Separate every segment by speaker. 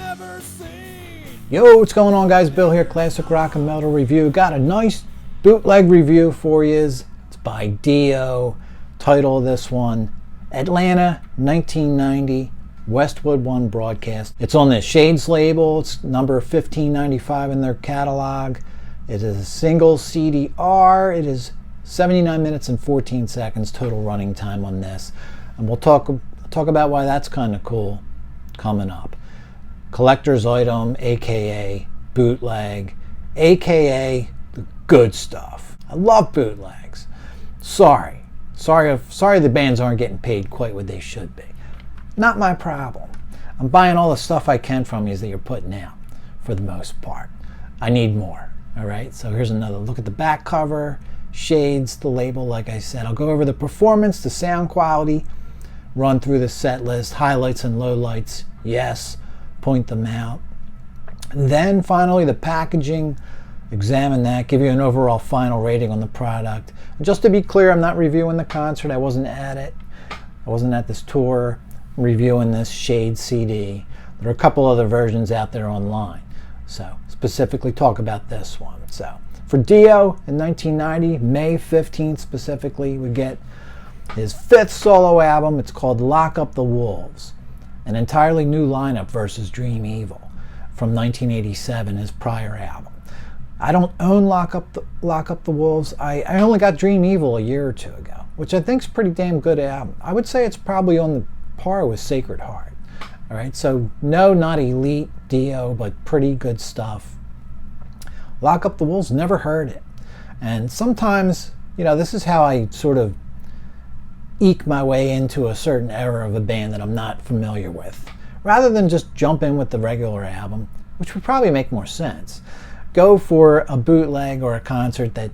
Speaker 1: never seen.
Speaker 2: Yo, what's going on, guys? Bill here, Classic Rock and Metal Review. Got a nice bootleg review for you. It's by Dio. Title of this one, Atlanta 1990 Westwood 1 broadcast. It's on the Shades label. It's number 1595 in their catalog. It is a single CDR. It is 79 minutes and 14 seconds total running time on this. And we'll talk about why that's kind of cool coming up. Collector's item, aka bootleg, aka the good stuff. I love bootlegs. Sorry the bands aren't getting paid quite what they should be. Not my problem. I'm buying all the stuff I can from you that you're putting out for the most part. I need more. All right, so here's another look at the back cover. Shades, the label, like I said. I'll go over the performance, the sound quality, run through the set list, highlights and lowlights, yes, point them out. And then finally the packaging, examine that, give you an overall final rating on the product. And just to be clear, I'm not reviewing the concert. I wasn't at it. I wasn't at this tour. I'm reviewing this Shades CD. There are a couple other versions out there online. So specifically talk about this one. So for Dio in 1990, May 15th specifically, we get his 5th solo album. It's called Lock Up the Wolves. An entirely new lineup versus Dream Evil from 1987, his prior album. I don't own Lock Up the Wolves. I only got Dream Evil a year or two ago, which I think is a pretty damn good album. I would say it's probably on the par with Sacred Heart. All right, so no, not elite Dio, but pretty good stuff. Lock Up the Wolves, never heard it. And sometimes, this is how I sort of eke my way into a certain era of a band that I'm not familiar with. Rather than just jump in with the regular album, which would probably make more sense, go for a bootleg or a concert that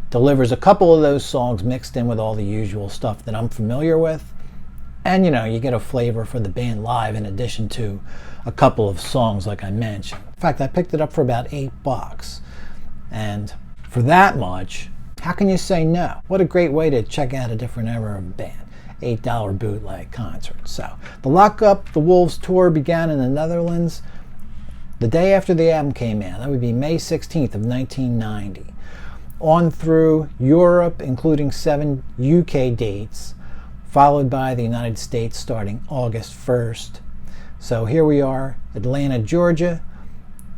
Speaker 2: delivers a couple of those songs mixed in with all the usual stuff that I'm familiar with. And you get a flavor for the band live in addition to a couple of songs like I mentioned. In fact, I picked it up for about $8. And for that much, how can you say no? What a great way to check out a different era of a band. $8 bootleg concert. So the Lock Up the Wolves tour began in the Netherlands the day after the album came out. That would be May 16th of 1990. On through Europe, including 7 UK dates, followed by the United States starting August 1st. So here we are, Atlanta, Georgia,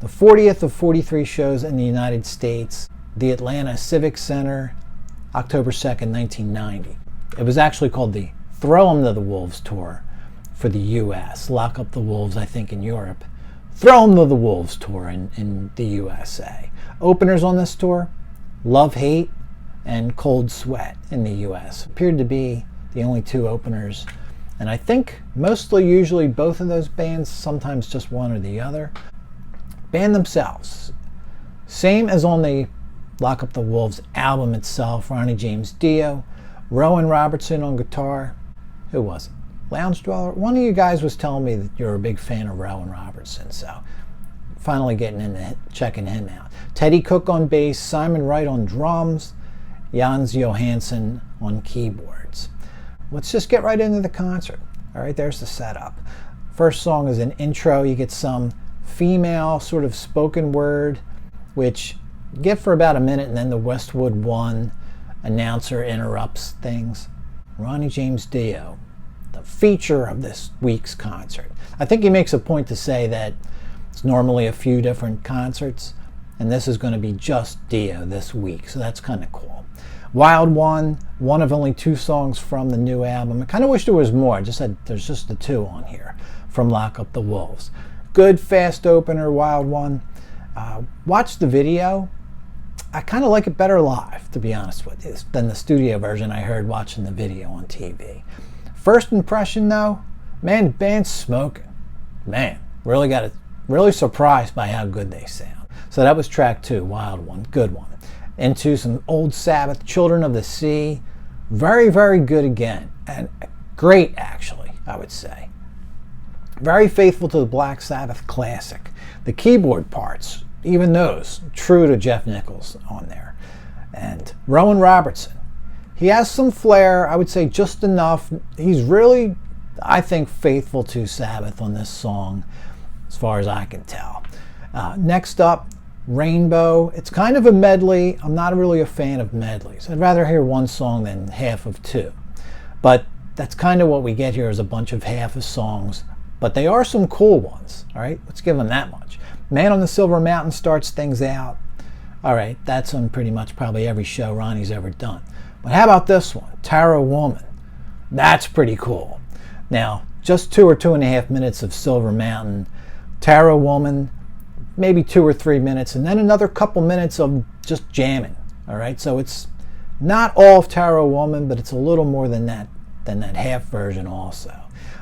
Speaker 2: the 40th of 43 shows in the United States, the Atlanta Civic Center, October 2nd, 1990. It was actually called the Throw 'em to the Wolves tour for the US. Lock Up the Wolves, I think, in Europe. Throw 'em to the Wolves tour in the USA. Openers on this tour, Love Hate and Cold Sweat in the US. Appeared to be the only 2 openers. And I think usually both of those bands, sometimes just one or the other. Band themselves, same as on the Lock Up the Wolves album itself. Ronnie James Dio, Rowan Robertson on guitar. Who was it? Lounge Dweller. One of you guys was telling me that you're a big fan of Rowan Robertson, so finally getting into checking him out. Teddy Cook on bass, Simon Wright on drums, Jans Johansson on keyboards. Let's just get right into the concert. All right, there's the setup. First song is an intro. You get some female sort of spoken word, which you get for about a minute, and then the Westwood 1 announcer interrupts things. Ronnie James Dio, the feature of this week's concert. I think he makes a point to say that it's normally a few different concerts, and this is going to be just Dio this week, so that's kind of cool. Wild One of only 2 songs from the new album. I kind of wish there was more. There's just the 2 on here from Lock Up the Wolves. Good fast opener, Wild One. Watch the video. I kind of like it better live, to be honest with you, than the studio version I heard watching the video on TV. First impression though, man, the band's smoking. Man, really surprised by how good they sound. So that was track 2, Wild One, good one. Into some old Sabbath, Children of the Sea. Very, very good again. And great, actually, I would say. Very faithful to the Black Sabbath classic. The keyboard parts, even those, true to Jeff Nichols on there. And Rowan Robertson. He has some flair, I would say just enough. He's really, I think, faithful to Sabbath on this song. as far as I can tell. Next up, Rainbow. It's kind of a medley. I'm not really a fan of medleys. I'd rather hear one song than half of two. But that's kind of what we get here, is a bunch of half of songs. But they are some cool ones. All right, let's give them that much. Man on the Silver Mountain starts things out. All right, that's on pretty much probably every show Ronnie's ever done. But how about this one, Tarot Woman? That's pretty cool. Now, just 2 or 2.5 minutes of Silver Mountain, Tarot Woman, maybe 2 or 3 minutes, and then another couple minutes of just jamming. All right, so it's not all of Tarot Woman, but it's a little more than that half version also.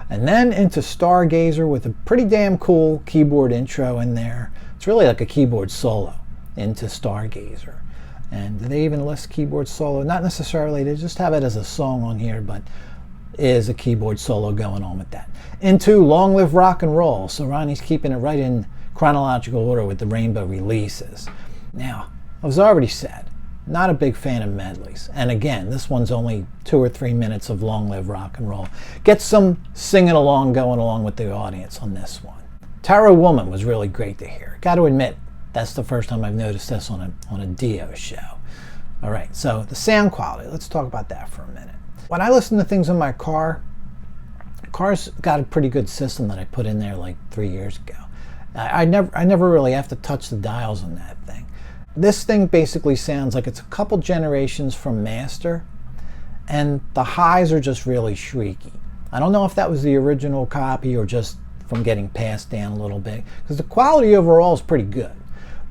Speaker 2: And then into Stargazer with a pretty damn cool keyboard intro in there. It's really like a keyboard solo into Stargazer. And do they even list keyboard solo? Not necessarily, they just have it as a song on here, but is a keyboard solo going on with that. Into Long Live Rock and Roll. So Ronnie's keeping it right in chronological order with the Rainbow releases. Now, as I already said, not a big fan of medleys. And again, this one's only 2 or 3 minutes of Long Live Rock and Roll. Get some singing along going along with the audience on this one. Tarot Woman was really great to hear. Got to admit, that's the first time I've noticed this on a Dio show. All right, so the sound quality, let's talk about that for a minute. When I listen to things in my car, the car's got a pretty good system that I put in there like 3 years ago. I never really have to touch the dials on that thing. This thing basically sounds like it's a couple generations from master, and the highs are just really shrieky. I don't know if that was the original copy or just from getting passed down a little bit, because the quality overall is pretty good,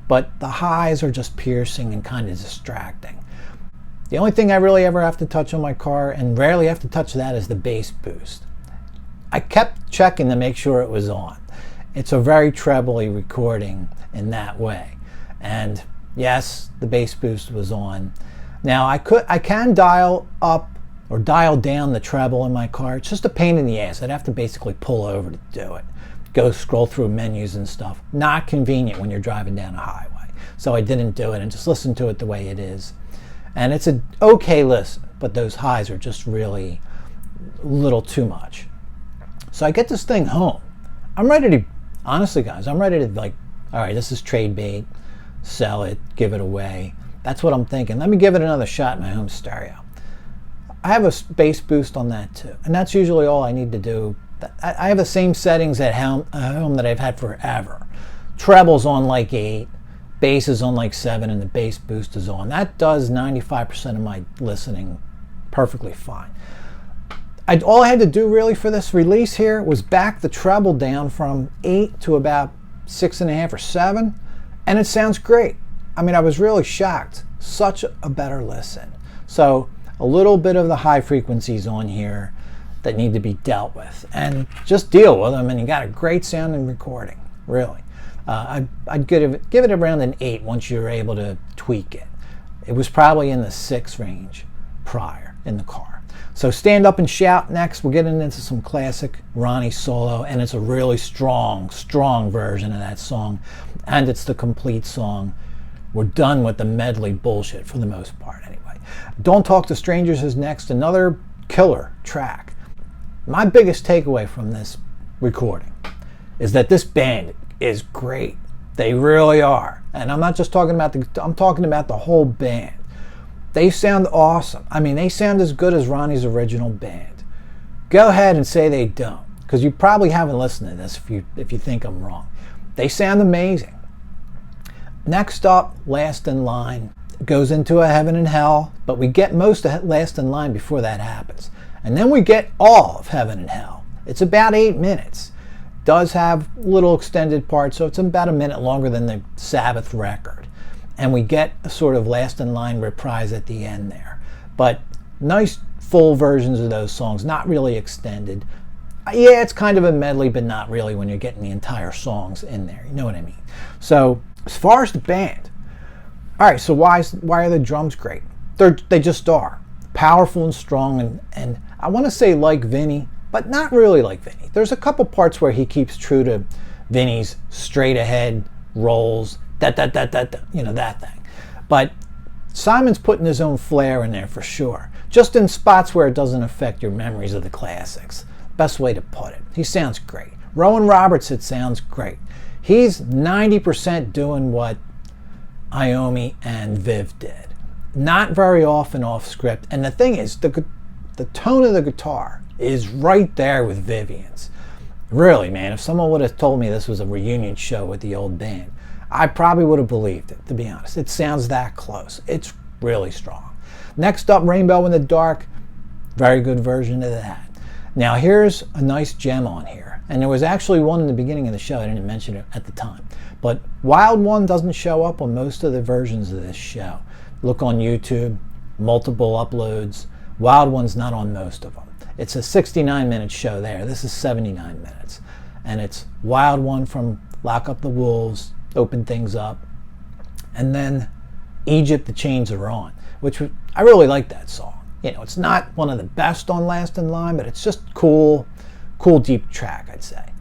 Speaker 2: but the highs are just piercing and kind of distracting. The only thing I really ever have to touch on my car, and rarely have to touch that, is the bass boost. I kept checking to make sure it was on. It's a very trebly recording in that way. And yes, the bass boost was on. Now I can dial up or dial down the treble in my car. It's just a pain in the ass. I'd have to basically pull over to do it. Go scroll through menus and stuff. Not convenient when you're driving down a highway. So I didn't do it and just listened to it the way it is. And it's an okay listen, but those highs are just really a little too much. So I get this thing home. I'm ready to, honestly guys, I'm ready to like, all right, this is trade bait. Sell it, give it away. That's what I'm thinking. Let me give it another shot in my home stereo. I have a bass boost on that too, and that's usually all I need to do. I have the same settings at home that I've had forever. Treble's on like 8, bass is on like 7, and the bass boost is on. That does 95% of my listening perfectly fine. All I had to do really for this release here was back the treble down from 8 to about 6.5 or 7. And it sounds great. I mean, I was really shocked. Such a better listen. So a little bit of the high frequencies on here that need to be dealt with. And just deal with them, and you got a great sounding recording, really. I'd give it around an 8 once you're able to tweak it. It was probably in the 6 range prior in the car. So Stand Up and Shout next. We're getting into some classic Ronnie solo, and it's a really strong version of that song. And it's the complete song. We're done with the medley bullshit for the most part anyway. Don't Talk to Strangers is next, another killer track. My biggest takeaway from this recording is that this band is great. They really are. And I'm not just talking about I'm talking about the whole band. They sound awesome. I mean, they sound as good as Ronnie's original band. Go ahead and say they don't, because you probably haven't listened to this if you think I'm wrong. They sound amazing. Next up, Last in Line. It goes into a Heaven and Hell, but we get most of Last in Line before that happens. And then we get all of Heaven and Hell. It's about 8 minutes. Does have little extended parts, so it's about a minute longer than the Sabbath record. And we get a sort of Last in Line reprise at the end there. But nice full versions of those songs, not really extended. Yeah, it's kind of a medley, but not really when you're getting the entire songs in there. You know what I mean? So as far as the band, all right, so why are the drums great? They just are. Powerful and strong, and I want to say like Vinny, but not really like Vinny. There's a couple parts where he keeps true to Vinny's straight ahead rolls, you know, that thing. But Simon's putting his own flair in there for sure. Just in spots where it doesn't affect your memories of the classics. Best way to put it. He sounds great. Rowan Roberts, it sounds great. He's 90% doing what Iommi and Viv did. Not very often off script. And the thing is, the tone of the guitar is right there with Vivian's. Really, man, if someone would have told me this was a reunion show with the old band, I probably would have believed it, to be honest. It sounds that close. It's really strong. Next up, Rainbow in the Dark. Very good version of that. Now here's a nice gem on here. And there was actually one in the beginning of the show. I didn't mention it at the time. But Wild One doesn't show up on most of the versions of this show. Look on YouTube, multiple uploads. Wild One's not on most of them. It's a 69-minute show there. This is 79 minutes. And it's Wild One from Lock Up the Wolves, Open Things Up. And then Egypt, the Chains Are On, which I really like that song. You know, it's not one of the best on Last in Line, but it's just cool deep track, I'd say.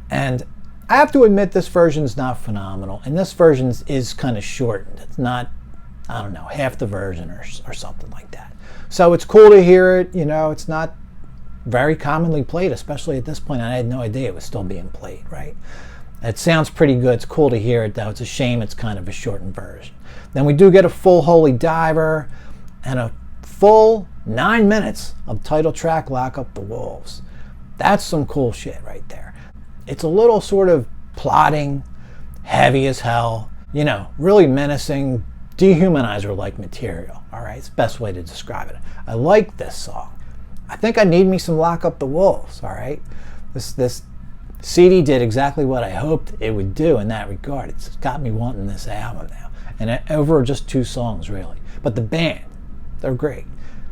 Speaker 2: And I have to admit, this version's not phenomenal. And this version is kind of shortened. It's not, I don't know, half the version or something like that. So it's cool to hear it. You know, it's not very commonly played, especially at this point. I had no idea it was still being played, right? It sounds pretty good. It's cool to hear it, though. It's a shame it's kind of a shortened version. Then we do get a full Holy Diver and a full 9 minutes of title track Lock Up the Wolves. That's some cool shit right there. It's a little sort of plotting, heavy as hell, you know, really menacing, dehumanizer-like material, all right? It's the best way to describe it. I like this song. I think I need me some Lock Up the Wolves, all right? This CD did exactly what I hoped it would do in that regard. It's got me wanting this album now. And over just 2 songs, really. But the band, they're great,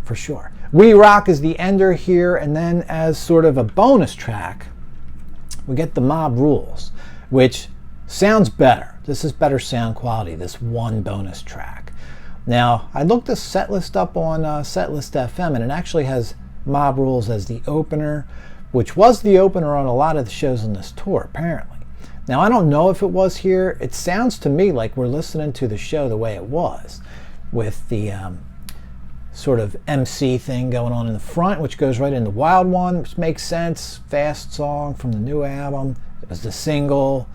Speaker 2: for sure. We Rock is the ender here, and then as sort of a bonus track, we get the Mob Rules, which sounds better. This is better sound quality, this one bonus track. Now, I looked this setlist up on Setlist FM, and it actually has Mob Rules as the opener, which was the opener on a lot of the shows on this tour, apparently. Now, I don't know if it was here. It sounds to me like we're listening to the show the way it was, with the sort of MC thing going on in the front, which goes right into Wild One, which makes sense. Fast song from the new album. It was the single.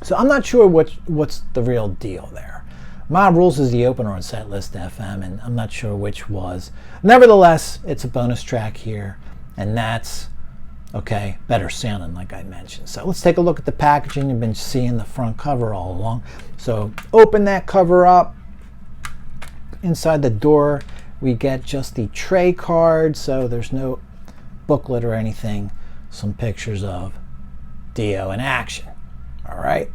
Speaker 2: So I'm not sure what's the real deal there. Mob Rules is the opener on Setlist FM, and I'm not sure which was. Nevertheless, it's a bonus track here, and that's, okay, better sounding, like I mentioned. So let's take a look at the packaging. You've been seeing the front cover all along. So open that cover up. Inside the door, we get just the tray card, so there's no booklet or anything. Some pictures of Dio in action. All right?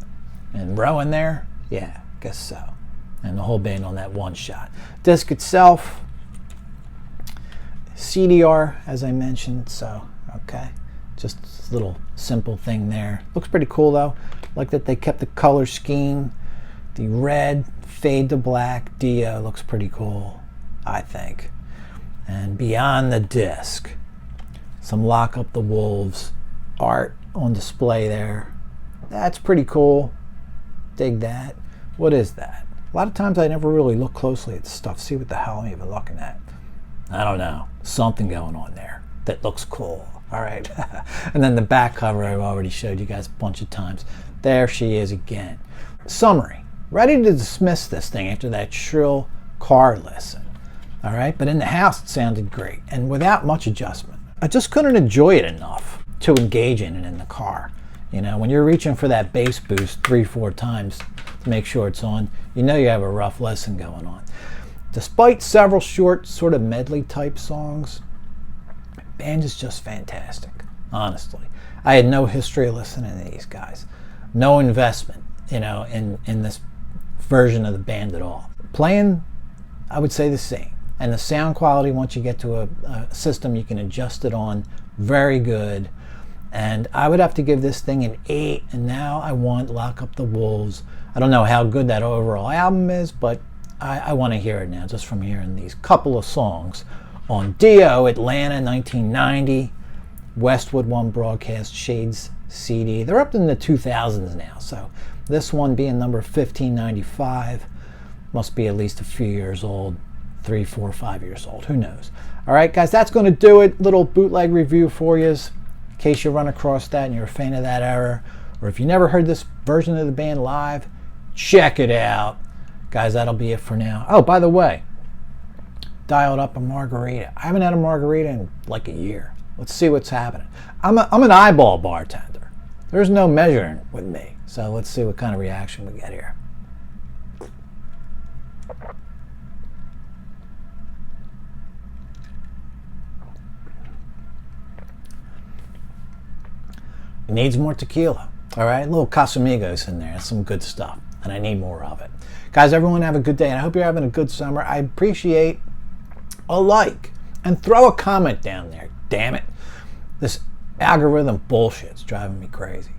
Speaker 2: And Rowan there? Yeah, guess so. And the whole band on that one shot. Disc itself, CDR, as I mentioned, so, okay. Just a little simple thing there. Looks pretty cool, though. Like that they kept the color scheme. The red fade to black Dio looks pretty cool, I think. And beyond the disc, some Lock Up the Wolves art on display there. That's pretty cool. Dig that. What is that? A lot of times I never really look closely at stuff, see what the hell I'm even looking at. I don't know. Something going on there that looks cool. All right. And then the back cover I've already showed you guys a bunch of times. There she is again. Summary. Ready to dismiss this thing after that shrill car listen. All right. But in the house it sounded great and without much adjustment. I just couldn't enjoy it enough to engage in it in the car. You know, when you're reaching for that bass boost 3-4 times to make sure it's on, you know you have a rough lesson going on. Despite several short sort of medley type songs, the band is just fantastic, honestly. I had no history of listening to these guys. No investment, you know, in this version of the band at all. Playing, I would say the same. And the sound quality, once you get to a system you can adjust it on, very good. And I would have to give this thing an 8, and now I want Lock Up the Wolves. I don't know how good that overall album is, but I want to hear it now just from hearing these couple of songs on Dio, Atlanta, 1990, Westwood One Broadcast Shades CD. They're up in the 2000s now, so this one being number 1595 must be at least a few years old, 3, 4, 5 years old, who knows. All right, guys, that's going to do it. Little bootleg review for you. In case you run across that and you're a fan of that era, or if you never heard this version of the band live, check it out. Guys, that'll be it for now. Oh, by the way, dialed up a margarita. I haven't had a margarita in like a year. Let's see what's happening. I'm an eyeball bartender. There's no measuring with me. So let's see what kind of reaction we get here. It needs more tequila. All right, a little Casamigos in there. That's some good stuff, and I need more of it. Guys, everyone have a good day, and I hope you're having a good summer. I appreciate a like, and throw a comment down there. Damn it. This algorithm bullshit's driving me crazy.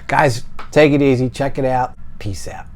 Speaker 2: Guys, take it easy. Check it out. Peace out.